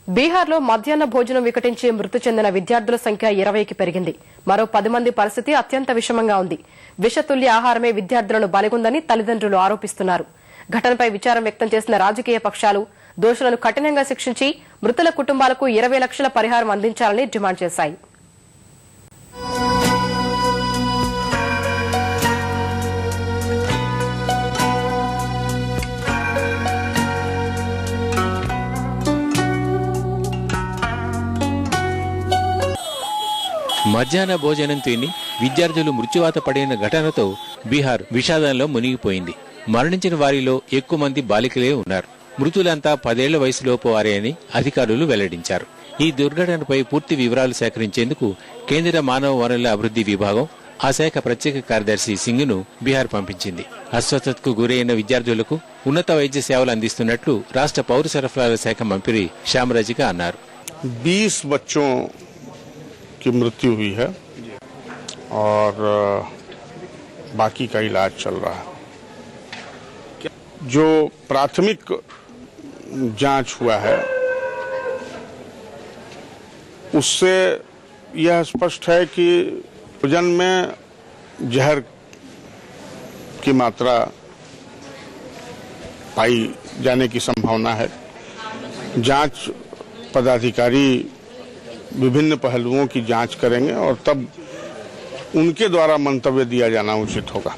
బీహార్లో మధ్యాహ్న భోజనం వికటించి మృతి చెందిన విద్యార్థుల సంఖ్య 20కి పెరిగింది. మరో 10 మంది పరిస్థితి అత్యంత విషమంగా ఉంది. విషతుల్య ఆహారమే విద్యార్థులను బలిగొందని తల్లిదండ్రులు ఆరోపిస్తున్నారు. ఘటనపై విచారం వ్యక్తం చేసిన రాజకీయ పక్షాలు దోషులను కఠినంగా శిక్షించి మృతుల కుటుంబాలకు 20 లక్షల పరిహారం అందించాలని డిమాండ్ చేశాయి. మధ్యాహ్న భోజనం తిని విద్యార్థులు మృత్యువాత పడిన ఘటనతో బీహార్ విషాదంలో మునిగిపోయింది. మరణించిన వారిలో ఎక్కువ మంది బాలికలే ఉన్నారు. మృతులంతా 10 ఏళ్ల వయసులోపు వారే అని అధికారులు వెల్లడించారు. ఈ దుర్ఘటనపై పూర్తి వివరాలు సేకరించేందుకు కేంద్ర మానవ వనరుల అభివృద్ధి విభాగం ఆ శాఖ ప్రత్యేక కార్యదర్శి సింగ్ ను బీహార్ పంపించింది. అస్వస్థతకు గురైన విద్యార్థులకు ఉన్నత వైద్య సేవలు అందిస్తున్నట్లు రాష్ట్ర పౌర సరఫరాల శాఖ మంత్రి శ్యామరాజిగా అన్నారు. 20 बच्चों की मृत्यु हुई है और बाकी का इलाज चल रहा है. जो प्राथमिक जांच हुआ है उससे यह स्पष्ट है कि भोजन में जहर की मात्रा पाई जाने की संभावना है. जांच पदाधिकारी विभिन्न पहलुओं की जांच करेंगे और तब उनके द्वारा मंतव्य दिया जाना उचित होगा.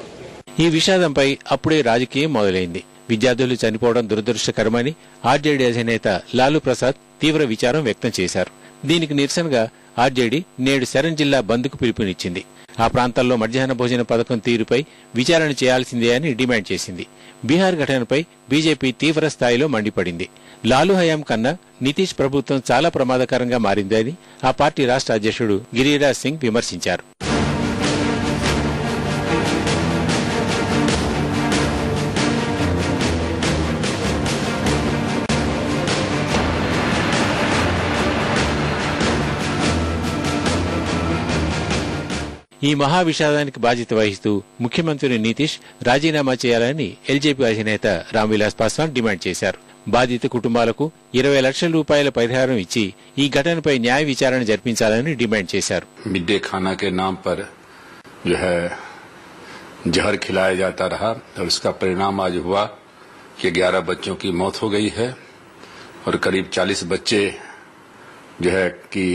ఈ విషాదంపై అప్పుడే రాజకీయం మొదలైంది. విద్యార్థులు చనిపోవడం దురదృష్టకరమని ఆర్జేడీ అధినేత లాలూ ప్రసాద్ తీవ్ర విచారం వ్యక్తం చేశారు. దీనికి నిరసనగా ఆర్జేడీ నేడు సరన్ జిల్లా బంద్కు పిలుపునిచ్చింది. ఆ ప్రాంతాల్లో మధ్యాహ్న భోజన పథకం తీరుపై విచారణ చేయాల్సిందే అని డిమాండ్ చేసింది. బీహార్ ఘటనపై బీజేపీ తీవ్ర స్థాయిలో మండిపడింది. లాలూ హయాం కన్నా నితీష్ ప్రభుత్వం చాలా ప్రమాదకరంగా మారిందని ఆ పార్టీ రాష్ట్ర అధ్యక్షుడు గిరిరాజ్ సింగ్ విమర్శించారు. ఈ మహా విషాదానికి బాధ్యత వహిస్తూ ముఖ్యమంత్రి నితీష్ రాజీనామా చేయాలని ఎల్జేపీ అధినేత రామ్విలాస్ పాస్వాన్ డిమాండ్ చేశారు. బాధిత కుటుంబాలకు 20 లక్షల రూపాయల పరిహారం ఇచ్చి ఈ ఘటనపై న్యాయ విచారణ జరిపించాలని డిమాండ్ చేశారు. मिड डे खाना के नाम पर जो है जहर खिलाया जाता रहा और उसका परिणाम आज हुआ कि 11 बच्चों की मौत हो गई है और करीब 40 बच्चे जो है कि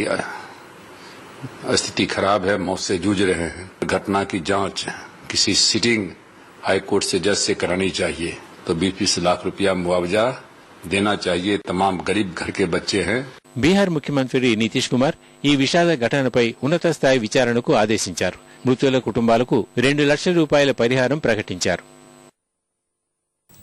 स्थिति खराब है, मौत से जूझ रहे हैं. घटना की जांच किसी सिटिंग हाई कोर्ट से जज से करानी चाहिए. तो 20 लाख रुपया मुआवजा देना चाहिए. तमाम गरीब घर के बच्चे हैं. బీహార్ ముఖ్యమంత్రి నితీష్ కుమార్ ఈ విషాద ఘటనపై ఉన్నత స్థాయి విచారణకు ఆదేశించారు. మృతుల కుటుంబాలకు 2 లక్షల రూపాయల పరిహారం ప్రకటించారు.